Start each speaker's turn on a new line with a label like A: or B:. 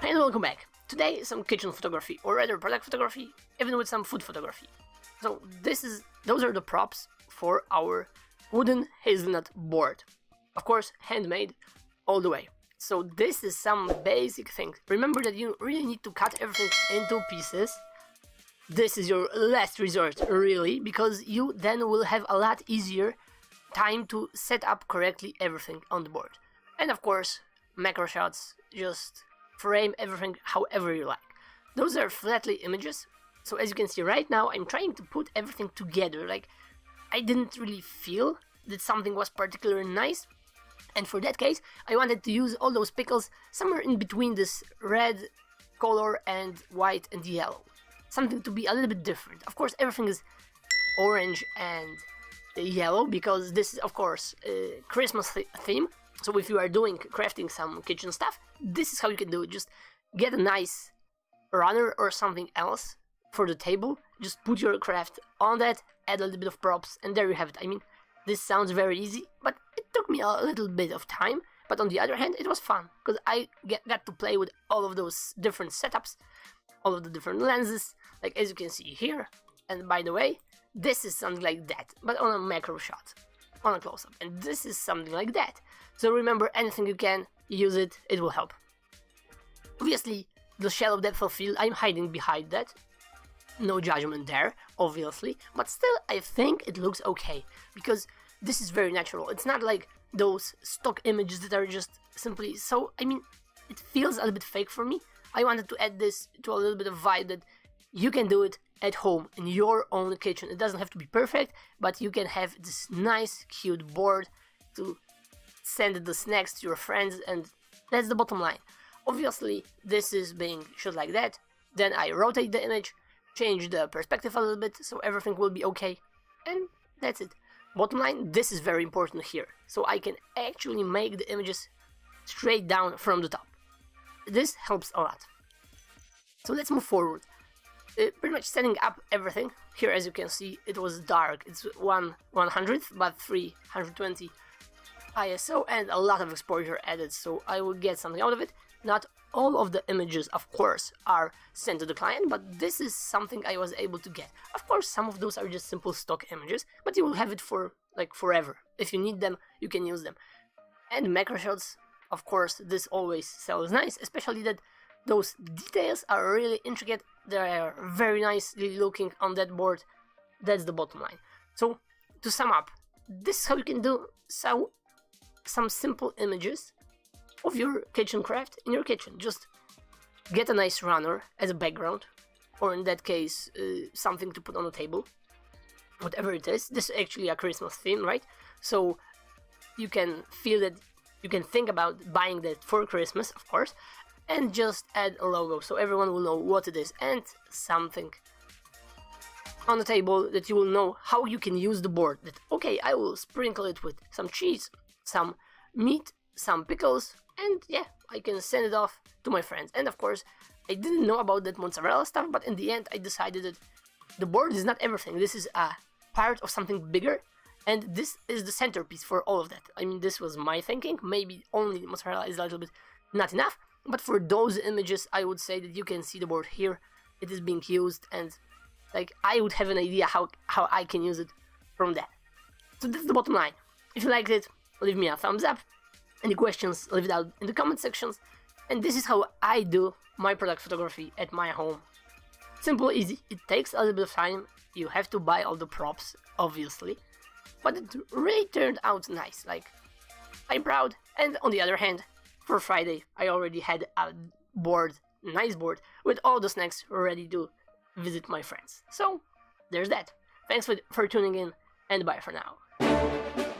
A: and welcome back. Today some kitchen photography, or rather product photography, even with some food photography. So those are the props for our wooden hazelnut board. Of course, handmade all the way. So this is some basic thing. Remember that you really need to cut everything into pieces. This is your last resort, really, because you then will have a lot easier time to set up correctly everything on the board. And of course, macro shots, just frame everything however you like. Those are flatly images, so as you can see right now, I'm trying to put everything together. Like, I didn't really feel that something was particularly nice, and for that case, I wanted to use all those pickles somewhere in between this red color and white and yellow. Something to be a little bit different. Of course, everything is orange and yellow, because this is, of course, a Christmas theme. So if you are crafting some kitchen stuff, this is how you can do it. Just get a nice runner or something else for the table, just put your craft on that, add a little bit of props, and there you have it. I mean, this sounds very easy, but it took me a little bit of time. But on the other hand, it was fun, because I got to play with all of those different setups, all of the different lenses, like as you can see here. And by the way, this is something like that, but on a macro shot, on a close-up, and this is something like that. So remember, anything you can, use it, it will help. Obviously, the shallow depth of field, I'm hiding behind that. No judgment there, obviously, but still I think it looks okay, because this is very natural. It's not like those stock images that are just simply so, I mean, it feels a little bit fake for me. I wanted to add this to a little bit of vibe that you can do it at home in your own kitchen. It doesn't have to be perfect, but you can have this nice, cute board to send the snacks to your friends, and that's the bottom line. Obviously, this is being shot like that. Then I rotate the image, change the perspective a little bit, so everything will be okay, and that's it. Bottom line, this is very important here, so I can actually make the images straight down from the top. This helps a lot. So let's move forward. Pretty much setting up everything. Here, as you can see, it was dark. It's 1/100th, but 320 ISO and a lot of exposure added, so I will get something out of it. Not all of the images, of course, are sent to the client, but this is something I was able to get. Of course, some of those are just simple stock images, but you will have it for, like, forever. If you need them, you can use them. And macro shots, of course, this always sells nice, especially that those details are really intricate. They are very nicely looking on that board. That's the bottom line. So, to sum up, this is how you can do some simple images of your kitchen craft in your kitchen. Just get a nice runner as a background, or in that case, something to put on the table. Whatever it is. This is actually a Christmas theme, right? So you can feel that, you can think about buying that for Christmas, of course, and just add a logo so everyone will know what it is, and something on the table that you will know how you can use the board. That, okay, I will sprinkle it with some cheese, some meat, some pickles, and yeah, I can send it off to my friends. And of course, I didn't know about that mozzarella stuff, but in the end I decided that the board is not everything. This is a part of something bigger, and this is the centerpiece for all of that. I mean, this was my thinking. Maybe only mozzarella is a little bit not enough, but for those images, I would say that you can see the board here. It is being used, and like, I would have an idea how I can use it from that. So that's the bottom line. If you liked it, leave me a thumbs up. Any questions, leave it out in the comment sections. And this is how I do my product photography at my home. Simple, easy. It takes a little bit of time. You have to buy all the props, obviously. But it really turned out nice. Like, I'm proud. And on the other hand, for Friday, I already had a board, nice board, with all the snacks ready to visit my friends. So, there's that. Thanks for tuning in, and bye for now.